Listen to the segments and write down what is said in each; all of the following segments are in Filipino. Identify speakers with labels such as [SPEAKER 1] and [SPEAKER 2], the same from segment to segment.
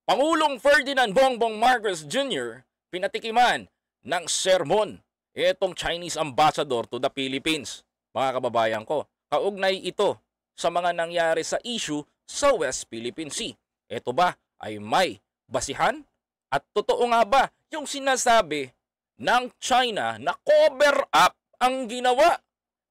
[SPEAKER 1] Pangulong Ferdinand Bongbong Marcos Jr. pinatikiman ng sermon itong Chinese ambassador to the Philippines. Mga kababayan ko, kaugnay ito sa mga nangyari sa issue sa West Philippine Sea. Ito ba ay may basihan? At totoo nga ba yung sinasabi ng China na cover up ang ginawa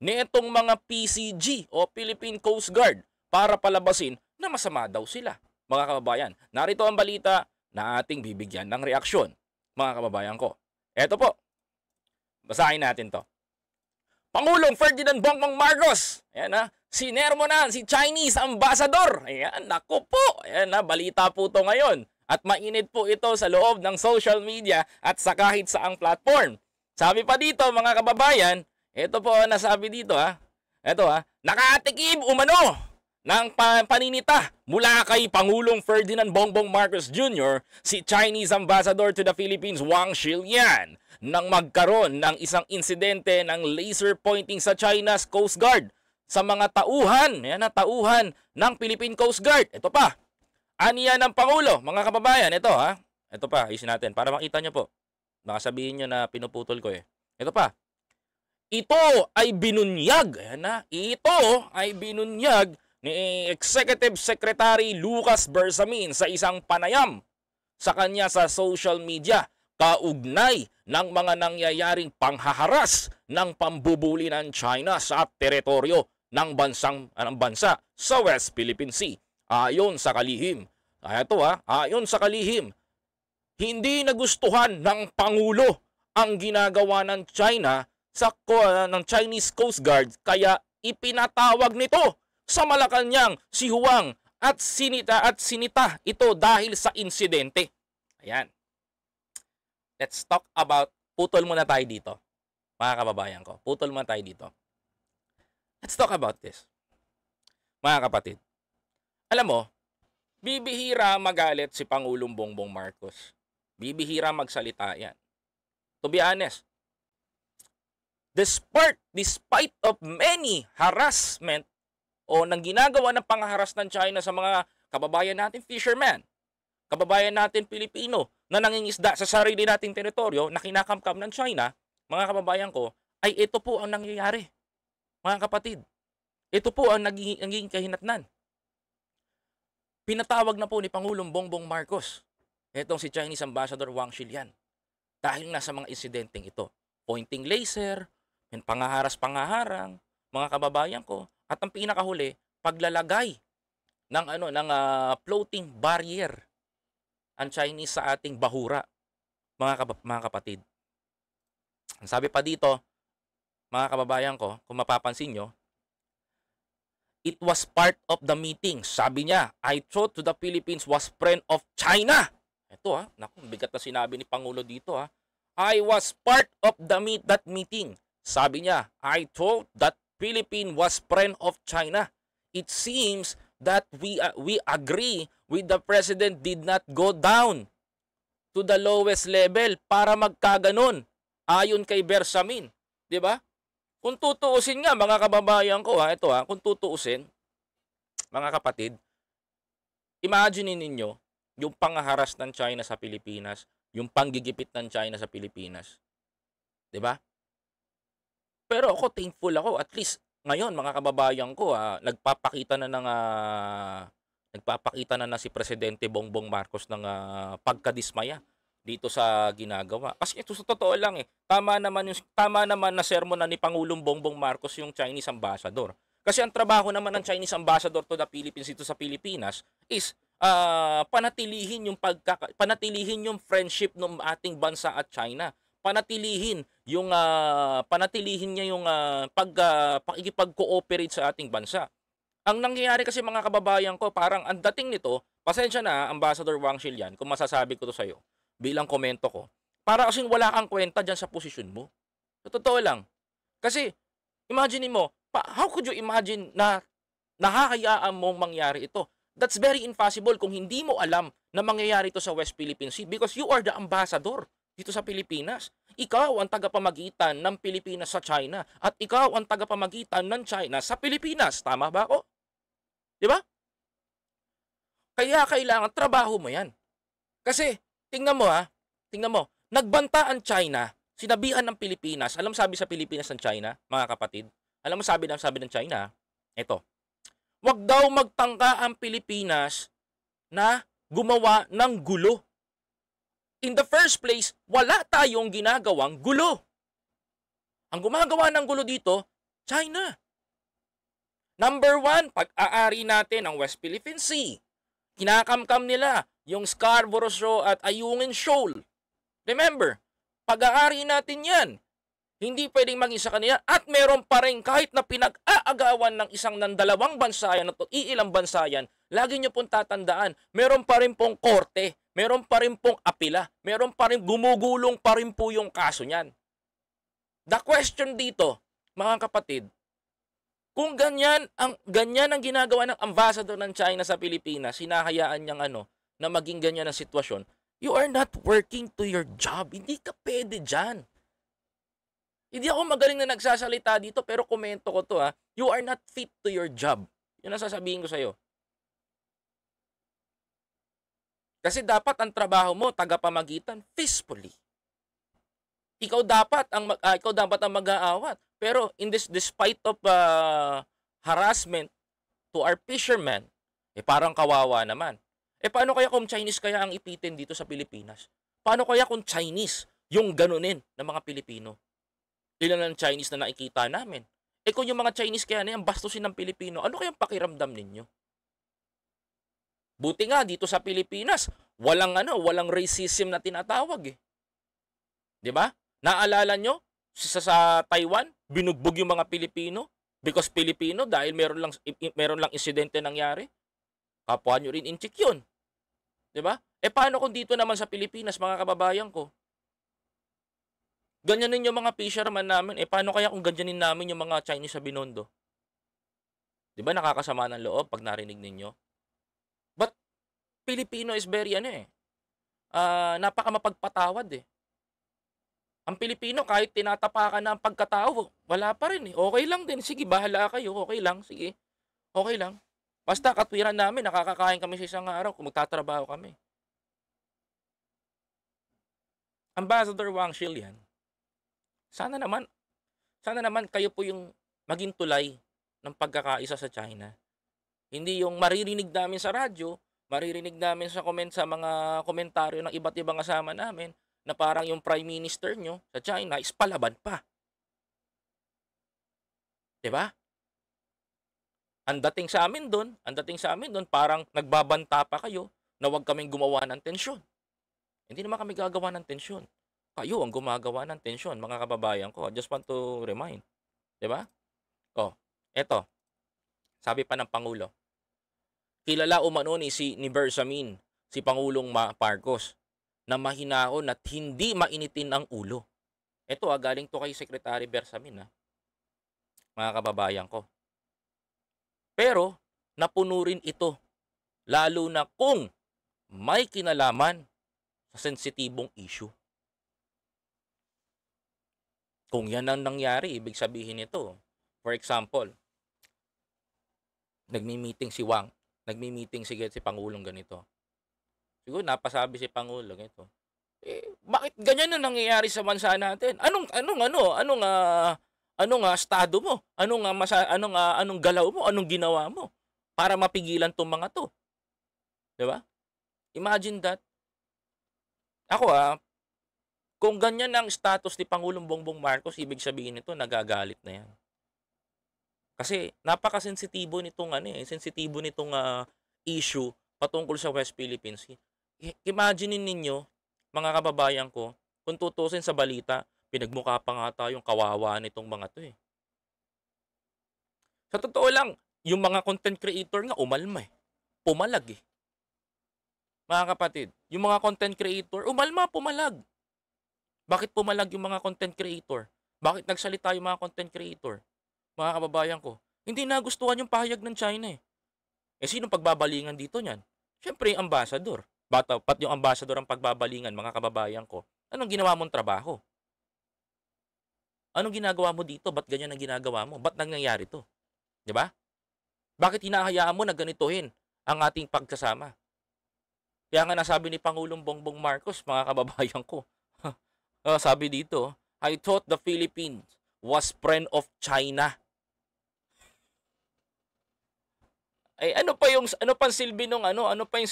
[SPEAKER 1] nitong mga PCG o Philippine Coast Guard para palabasin na masama daw sila? Mga kababayan, narito ang balita na ating bibigyan ng reaksyon. Mga kababayan ko, eto po, basahin natin to. Pangulong Ferdinand Bongbong Marcos, ayan na, sinermonan si Chinese ambassador. Ayan, naku po, ayan na, balita po to ngayon. At mainit po ito sa loob ng social media at sa kahit saang platform. Sabi pa dito mga kababayan, ito po nasabi dito ha. Ito ha, nakatikim umano ng paninita mula kay Pangulong Ferdinand Bongbong Marcos Jr. si Chinese Ambassador to the Philippines Wang Shilian nang magkaroon ng isang insidente ng laser pointing sa China's Coast Guard sa mga tauhan, yan na, tauhan ng Philippine Coast Guard. Ito pa, aniya ng Pangulo, mga kababayan, ito ha. Ito pa, ayusin natin para makita nyo po. Baka sabihin nyo na pinuputol ko eh. Ito pa, ito ay binunyag, yan na, ito ay binunyag ni Executive Secretary Lucas Bersamin sa isang panayam sa kanya sa social media kaugnay ng mga nangyayaring panghaharas ng pambubuli ng China sa teritoryo ng bansa sa West Philippine Sea. Ayon sa kalihim, ayon sa kalihim, hindi nagustuhan ng Pangulo ang ginagawa ng China ng Chinese Coast Guard kaya ipinatawag nito sa Malacanang si Huang at sinita ito dahil sa insidente. Ayan. Let's talk about, putol muna tayo dito. Mga kababayan ko, putol muna tayo dito. Let's talk about this. Mga kapatid, alam mo, bibihira magalit si Pangulong Bongbong Marcos. Bibihira magsalita yan. To be honest, despite of many harassment o nang ginagawa ng pangharas ng China sa mga kababayan natin fishermen, kababayan natin Pilipino na nangingisda sa sarili nating teritoryo na kinakamkam ng China, mga kababayan ko, ay ito po ang nangyayari. Mga kapatid, ito po ang naging kahinatnan. Pinatawag na po ni Pangulong Bongbong Marcos itong si Chinese Ambassador Wang Shilian dahil na sa mga insidenteng ito. Pointing laser, pangaharas-pangaharang, mga kababayan ko, at ang pinakahuli, paglalagay ng floating barrier ang Chinese sa ating bahura, mga kapatid. Ang sabi pa dito, mga kababayan ko, kung mapapansin nyo, it was part of the meeting. Sabi niya, I thought to the Philippines was friend of China. Ito naku, bigat na sinabi ni Pangulo dito I was part of that meeting. Sabi niya, I thought that Philippines was friend of China. It seems that we agree with the President did not go down to the lowest level para magkaganon ayon kay Bersamin. Diba? Kung tutuusin nga mga kababayan ko kung tutuusin, mga kapatid, imagine ninyo yung panghaharas ng China sa Pilipinas, yung panggigipit ng China sa Pilipinas. 'Di ba? Pero ako thankful ako, at least ngayon mga kababayan ko, nagpapakita na si Presidente Bongbong Marcos ng pagkadismaya dito sa ginagawa. Kasi ito sa totoo lang tama naman na sermon na ni Pangulong Bongbong Marcos yung Chinese Ambassador. Kasi ang trabaho naman ng Chinese Ambassador to the Philippines dito sa Pilipinas is panatilihin yung friendship ng ating bansa at China. Panatilihin niya yung pakikipag-cooperate sa ating bansa. Ang nangyayari kasi mga kababayan ko, parang ang dating nito, pasensya na Ambassador Wang Shilian kung masasabi ko to sa iyo bilang komento ko, para kasing wala kang kwenta dyan sa posisyon mo. Sa totoo lang. Kasi, imagine mo, how could you imagine na nahahayaan mong mangyari ito? That's very impossible kung hindi mo alam na mangyayari ito sa West Philippine Sea because you are the ambassador dito sa Pilipinas. Ikaw ang tagapamagitan ng Pilipinas sa China at ikaw ang tagapamagitan ng China sa Pilipinas. Tama ba ako? Di ba? Kaya kailangan trabaho mo yan. Kasi, tingnan mo, nagbanta ang China, sinabihan ng Pilipinas, alam mo sabi sa Pilipinas ng China, mga kapatid? Alam mo sabi ng China, eto, wag daw magtangka ang Pilipinas na gumawa ng gulo. In the first place, wala tayong ginagawang gulo. Ang gumagawa ng gulo dito, China. Number one, pag-aari natin ang West Philippine Sea. Kinakamkam nila yung Scarborough Shoal at Ayungin Shoal. Remember, pag-aari natin yan. Hindi pwedeng maging sa kanila at meron pa rin kahit na pinag-aagawan ng isang ng dalawang bansa yan at iilang bansa yan, lagi nyo pong tatandaan, meron pa rin pong korte, meron pa rin pong apila, meron pa rin gumugulong pa rin po yung kaso niyan. The question dito, mga kapatid, kung ganyan ang ginagawa ng ambassador ng China sa Pilipinas, hinahayaan niyang na maging ganyan ang sitwasyon, you are not working to your job. Hindi ka pwede dyan. Hindi ako magaling na nagsasalita dito, pero komento ko to you are not fit to your job. Yun ang sasabihin ko sa'yo. Kasi dapat ang trabaho mo, tagapamagitan, peacefully. Ikaw dapat ang mag-aawat. Pero despite of harassment to our fishermen, parang kawawa naman. Paano kaya kung Chinese kaya ang ipitin dito sa Pilipinas? Paano kaya kung Chinese yung ganunin ng mga Pilipino? Ilan ang Chinese na nakikita namin? Kung yung mga Chinese kaya na yan, bastusin ng Pilipino, ano kayang pakiramdam ninyo? Buti nga dito sa Pilipinas, walang racism na tinatawag 'Di ba? Naalala nyo sa Taiwan, binugbog yung mga Pilipino because Pilipino dahil meron lang insidente nangyari. Kapwa nyo rin inchik yun. 'Di ba? Paano kung dito naman sa Pilipinas, mga kababayan ko? Ganyanin yung mga fisherman namin. Paano kaya kung ganyanin namin yung mga Chinese sa Binondo? 'Di ba nakakasama ng loob pag narinig ninyo? But Filipino is very napaka mapagpatawad Ang Pilipino kahit tinatapakan na ang pagkatao, wala pa rin Okay lang din. Sige, bahala kayo. Okay lang. Sige. Okay lang. Basta katwiran namin, nakakakain kami sa isang araw kung magtatrabaho kami. Ambassador Wang Shilian, sana naman kayo po yung maging tulay ng pagkakaisa sa China. Hindi yung maririnig namin sa radyo, maririnig namin sa mga komentaryo ng iba't ibang kasama namin na parang yung prime minister nyo sa China is palaban pa. 'Di ba? Ang dating sa amin doon, parang nagbabanta pa kayo na huwag kaming gumawa ng tensyon. Hindi naman kami gagawa ng tensyon. Kayo ang gumagawa ng tensyon, mga kababayan ko. I just want to remind. 'Di ba? Eto. Sabi pa ng Pangulo. Kilala umano ni Bersamin, si Pangulong Marcos, na mahinahon at hindi mainitin ang ulo. Ito galing to kay Secretary Bersamin mga kababayan ko. Pero napuno rin ito, lalo na kung may kinalaman sa sensitibong issue. Kung yan ang nangyari, ibig sabihin nito, for example, nagmi-meeting si Wang, nagmi-meeting si Pangulong ganito. Siguro napasabi si Pangulo ganito. Bakit ganyan na nangyayari sa bansa natin? Anong estado mo? Anong galaw mo? Anong ginawa mo para mapigilan tong mga to? 'Di ba? Imagine that. Ako kung ganyan ang status ni Pangulong Bongbong Marcos, ibig sabihin nito nagagalit na 'yan. Kasi napakasensitibo nitong issue patungkol sa West Philippine Sea. Imagine ninyo, mga kababayan ko, kung tutusin sa balita, pinagmukha pa nga tayong kawawa nitong mga to Sa totoo lang, yung mga content creator nga umalma Pumalag Mga kapatid, yung mga content creator, pumalag. Bakit pumalag yung mga content creator? Bakit nagsalita yung mga content creator? Mga kababayan ko, hindi nagustuhan yung pahayag ng China sinong pagbabalingan dito niyan? Siyempre, yung ambassador. Pat yung ambassador ang pagbabalingan, mga kababayan ko. Anong ginawa mong trabaho? Anong ginagawa mo dito? Ba't ganyan ang ginagawa mo? Ba't nangyayari to? 'Di ba? Bakit hinahayaan mo na ganituhin ang ating pagsasama? Kaya nga nasabi ni Pangulong Bongbong Marcos, mga kababayan ko, sabi dito, I thought the Philippines was friend of China. Ay ano pa silbi nung ano pa yung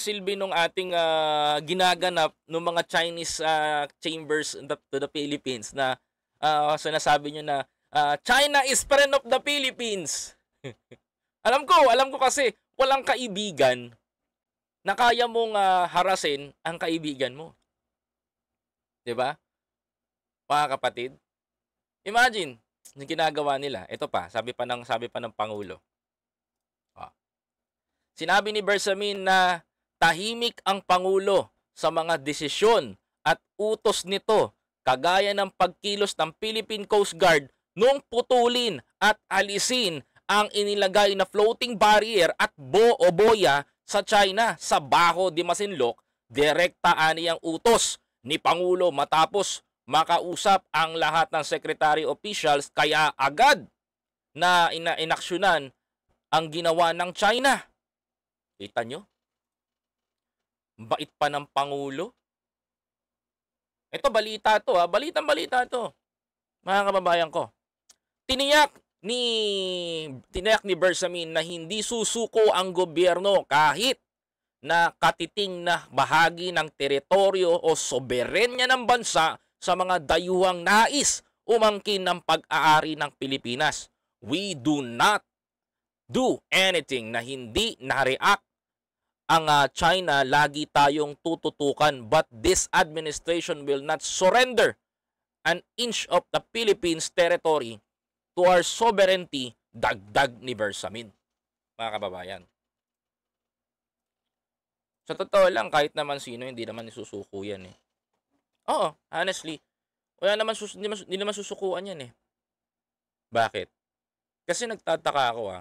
[SPEAKER 1] silbi nung ating ginaganap ng mga Chinese chambers to the Philippines na sinasabi niyo na China is friend of the Philippines. alam ko kasi walang kaibigan na kaya mong harasin ang kaibigan mo. 'Di ba? Mga kapatid, imagine yung ginagawa nila. Ito pa, sabi pa ng Pangulo. Sinabi ni Bersamin na tahimik ang Pangulo sa mga desisyon at utos nito, kagaya ng pagkilos ng Philippine Coast Guard nung putulin at alisin ang inilagay na floating barrier at boya sa China sa Bajo de Masinloc. Direkta ani ang utos ni Pangulo matapos makausap ang lahat ng secretary officials, kaya agad na inaksyonan ang ginawa ng China. Kita nyo? Bait pa ng Pangulo. Ito balita to Balitang-balita to. Mga kababayan ko. Tiniyak ni Bersamin na hindi susuko ang gobyerno kahit na katiting na bahagi ng teritoryo o soberenya ng bansa sa mga dayuhang nais umangkin ng pag-aari ng Pilipinas. We do not do anything na hindi na-react ang China. Lagi tayong tututukan, but this administration will not surrender an inch of the Philippines territory to our sovereignty, dagdag ni Bersamin. Mga kababayan. Sa totoo lang, kahit naman sino, hindi naman isusuko yan eh. Oo, honestly. Hindi naman susukuan yan eh. Bakit? Kasi nagtataka ako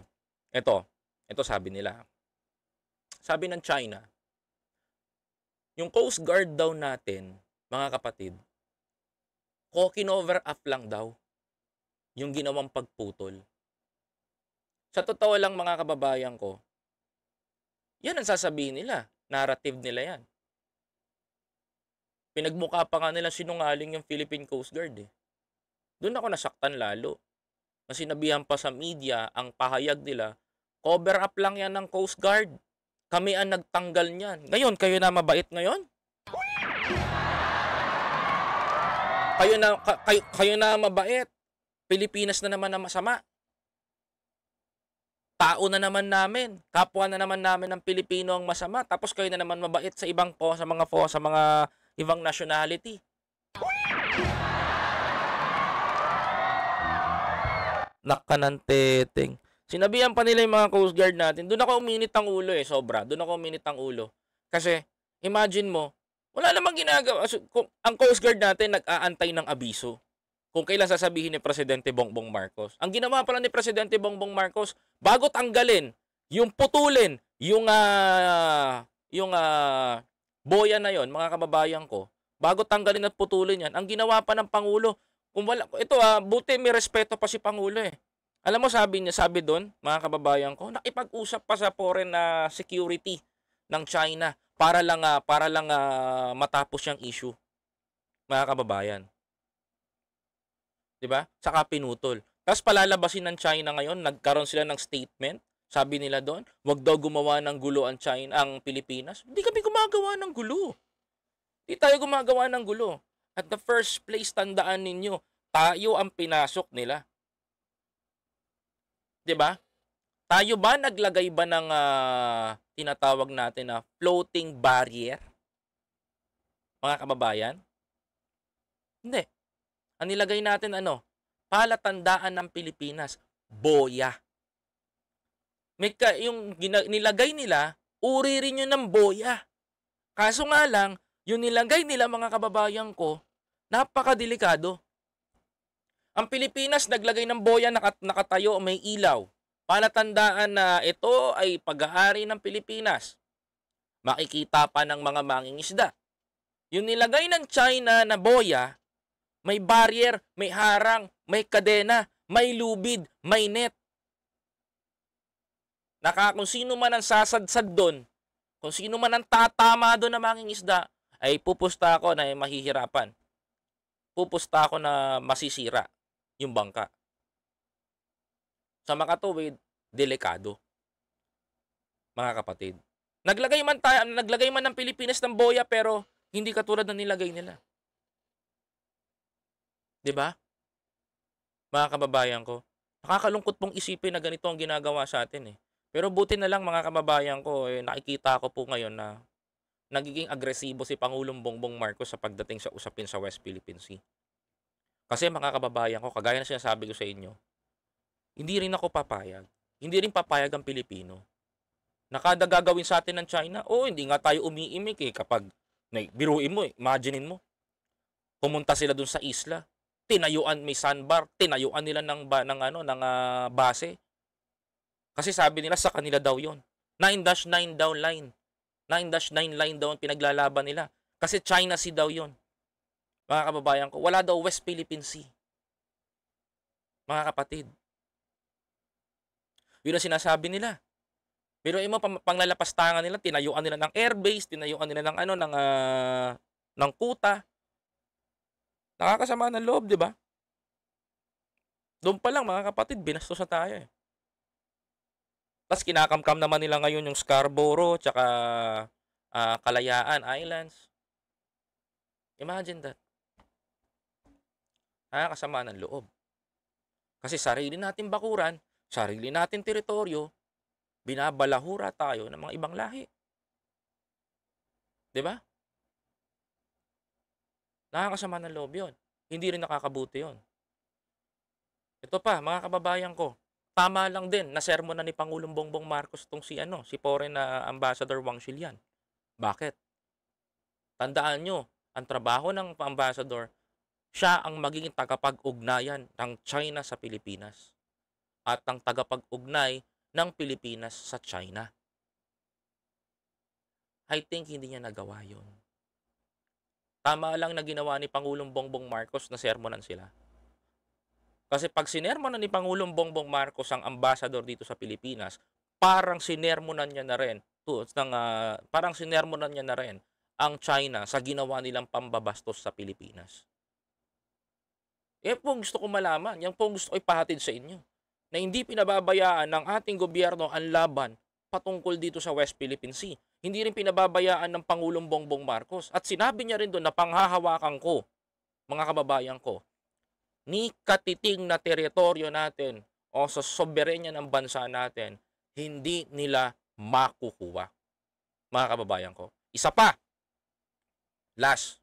[SPEAKER 1] Ito sabi nila. Sabi ng China, yung Coast Guard daw natin, mga kapatid, kinover up lang daw yung ginawang pagputol. Sa totoo lang, mga kababayan ko, yan ang sasabihin nila. Narrative nila yan. Pinagmukha pa nga nila sinungaling yung Philippine Coast Guard eh. Doon ako nasaktan lalo. Na sinabihan pa sa media ang pahayag nila, cover up lang yan ng Coast Guard. Kami ang nagtanggal niyan. Ngayon, kayo na mabait ngayon? Kayo na mabait. Pilipinas na naman na masama. Tao na naman namin. Kapwa na naman namin ng Pilipino ang masama. Tapos kayo na naman mabait sa mga ibang nationality. Nakananteteng. Sinabihan pa nila yung mga Coast Guard natin. Doon ako uminit ang ulo sobra. Doon ako uminit ang ulo. Kasi, imagine mo, wala namang ginagawa. Ang Coast Guard natin nag-aantay ng abiso. Kung kailan sasabihin ni Presidente Bongbong Marcos. Ang ginawa pala ni Presidente Bongbong Marcos, bago tanggalin, yung putulin, yung boya na yon, mga kababayan ko, bago tanggalin at putulin yan, ang ginawa pa ng Pangulo, buti may respeto pa si Pangulo eh. Alam mo, sabi doon, mga kababayan ko, nakipag-usap pa sa foreign security ng China para lang matapos yung issue. Mga kababayan. 'Di ba? Saka pinutol. Tapos palalabasin ng China ngayon, nagkaroon sila ng statement. Sabi nila doon, wag daw gumawa ng gulo ang Pilipinas. Hindi kami gumagawa ng gulo. Hindi tayo gumagawa ng gulo. At the first place, tandaan ninyo, tayo ang pinasok nila. 'Di ba? Tayo ba naglagay ba ng tinatawag natin na floating barrier? Mga kababayan? Hindi. Ang nilagay natin palatandaan ng Pilipinas, boya. Yung nilagay nila, uri rin yun ng boya. Kaso nga lang, yung nilagay nila, mga kababayan ko, napakadelikado. Ang Pilipinas naglagay ng boya, nakatayo, may ilaw. Palatandaan na ito ay pag-aari ng Pilipinas. Makikita pa ng mga mangingisda. Yung nilagay ng China na boya, may barrier, may harang, may kadena, may lubid, may net. Kung sino man ang sasadsad doon, Kung sino man ang tatama doon na mangingisda, ay pupusta ako na mahihirapan. Pupusta ako na masisira yung bangka. Sa makatuwid, delikado, mga kapatid. Naglagay man ng Pilipinas ng boya pero hindi katulad ng nilagay nila. 'Di ba? Mga kababayan ko, nakakalungkot pong isipin na ganito ang ginagawa sa atin eh. Pero buti na lang mga kababayan ko, nakikita ko po ngayon na nagiging agresibo si Pangulong Bongbong Marcos sa pagdating sa usapin sa West Philippine Sea. Kasi mga kababayan ko, kagaya ng sinasabi ko sa inyo, hindi rin ako papayag. Hindi rin papayag ang Pilipino. Na kada gagawin sa atin ng China, hindi nga tayo umiimik kapag, biruin mo imaginein mo, pumunta sila dun sa isla, tinayuan may sandbar, tinayuan nila ng base. Kasi sabi nila sa kanila daw yon. 9-9 daw line. 9-9 line daw ang pinaglalaban nila. Kasi China Sea daw yon. Mga kababayan ko, wala daw West Philippine Sea. Mga kapatid. Yun ang sinasabi nila. Pero mo panglalapastangan nila, tinayuan nila ng airbase, tinayuan nila ng kuta. Nakakasama ng loob, 'di ba? Doon pa lang mga kapatid, binastos na tayo eh. Tapos kinakamkam naman nila ngayon yung Scarborough tsaka Kalayaan Islands. Imagine that. Nakakasama ng loob. Kasi sarili natin bakuran, sarili natin teritoryo, binabalahura tayo ng mga ibang lahi. 'Di ba? Nakakasama ng loob 'yon. Hindi rin nakakabuti 'yon. Ito pa, mga kababayan ko, tama lang din na sermonan ni Pangulong Bongbong Marcos tong si foreign ambassador Wang Xilian. Bakit? Tandaan nyo, ang trabaho ng ambassador, siya ang magiging tagapag-ugnayan ng China sa Pilipinas at ang tagapag-ugnay ng Pilipinas sa China. I think hindi niya nagawa yun. Tama lang na ginawa ni Pangulong Bongbong Marcos na sermonan sila. Kasi pag sinermonan ni Pangulong Bongbong Marcos ang ambassador dito sa Pilipinas, parang sinermonan niya na rin ang China sa ginawa nilang pambabastos sa Pilipinas. Yan po gusto ko malaman, yan po gusto ko ipahatid sa inyo, na hindi pinababayaan ng ating gobyerno ang laban patungkol dito sa West Philippine Sea. Hindi rin pinababayaan ng Pangulong Bongbong Marcos. At sinabi niya rin doon na panghahawakan ko, mga kababayan ko, ni katiting na teritoryo natin o sa soberenya ng bansa natin, hindi nila makukuha. Mga kababayan ko. Isa pa, last,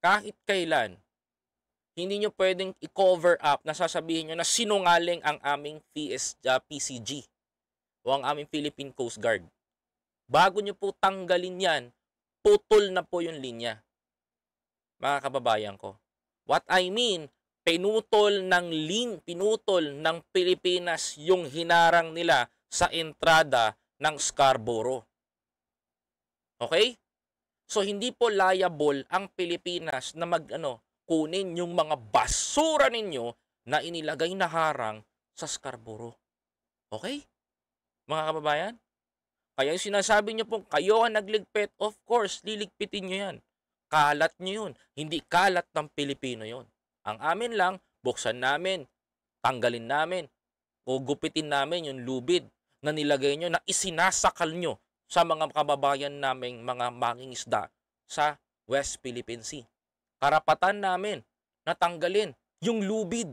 [SPEAKER 1] kahit kailan, hindi nyo pwedeng i-cover up na sasabihin nyo na sinungaling ang aming PCG o ang aming Philippine Coast Guard. Bago nyo po tanggalin yan, putol na po yung linya. Mga kababayan ko. What I mean, pinutol ng Pilipinas yung hinarang nila sa entrada ng Scarborough. Okay? So hindi po liable ang Pilipinas na kunin yung mga basura ninyo na inilagay na harang sa Scarborough. Okay? Mga kababayan? Kaya yung sinasabi nyo pong kayo ang nagligpit, of course, liligpitin nyo yan. Kalat nyo yun. Hindi kalat ng Pilipino yun. Ang amin lang, buksan namin, tanggalin namin, o gupitin namin yung lubid na nilagay nyo, na isinasakal nyo sa mga kababayan naming mga mangingisda sa West Philippine Sea. Karapatan namin na tanggalin yung lubid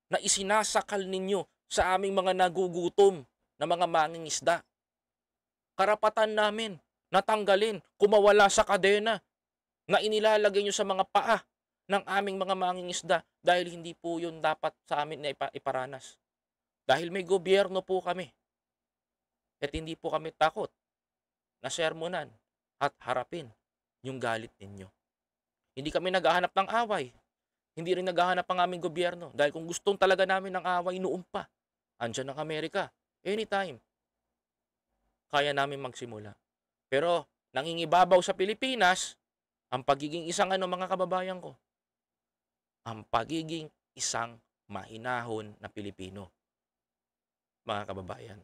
[SPEAKER 1] na isinasakal ninyo sa aming mga nagugutom na mga mangingisda. Karapatan namin na tanggalin, kumawala sa kadena na inilalagay nyo sa mga paa ng aming mga mangingisda dahil hindi po yun dapat sa amin na iparanas. Dahil may gobyerno po kami at hindi po kami takot na sermonan at harapin yung galit ninyo. Hindi kami naghahanap ng away. Hindi rin naghahanap ang aming gobyerno. Dahil kung gustong talaga namin ng away, noon pa. Andyan ang Amerika. Anytime. Kaya namin magsimula. Pero nangingibabaw sa Pilipinas, ang pagiging isang mga kababayan ko, ang pagiging isang mahinahon na Pilipino. Mga kababayan.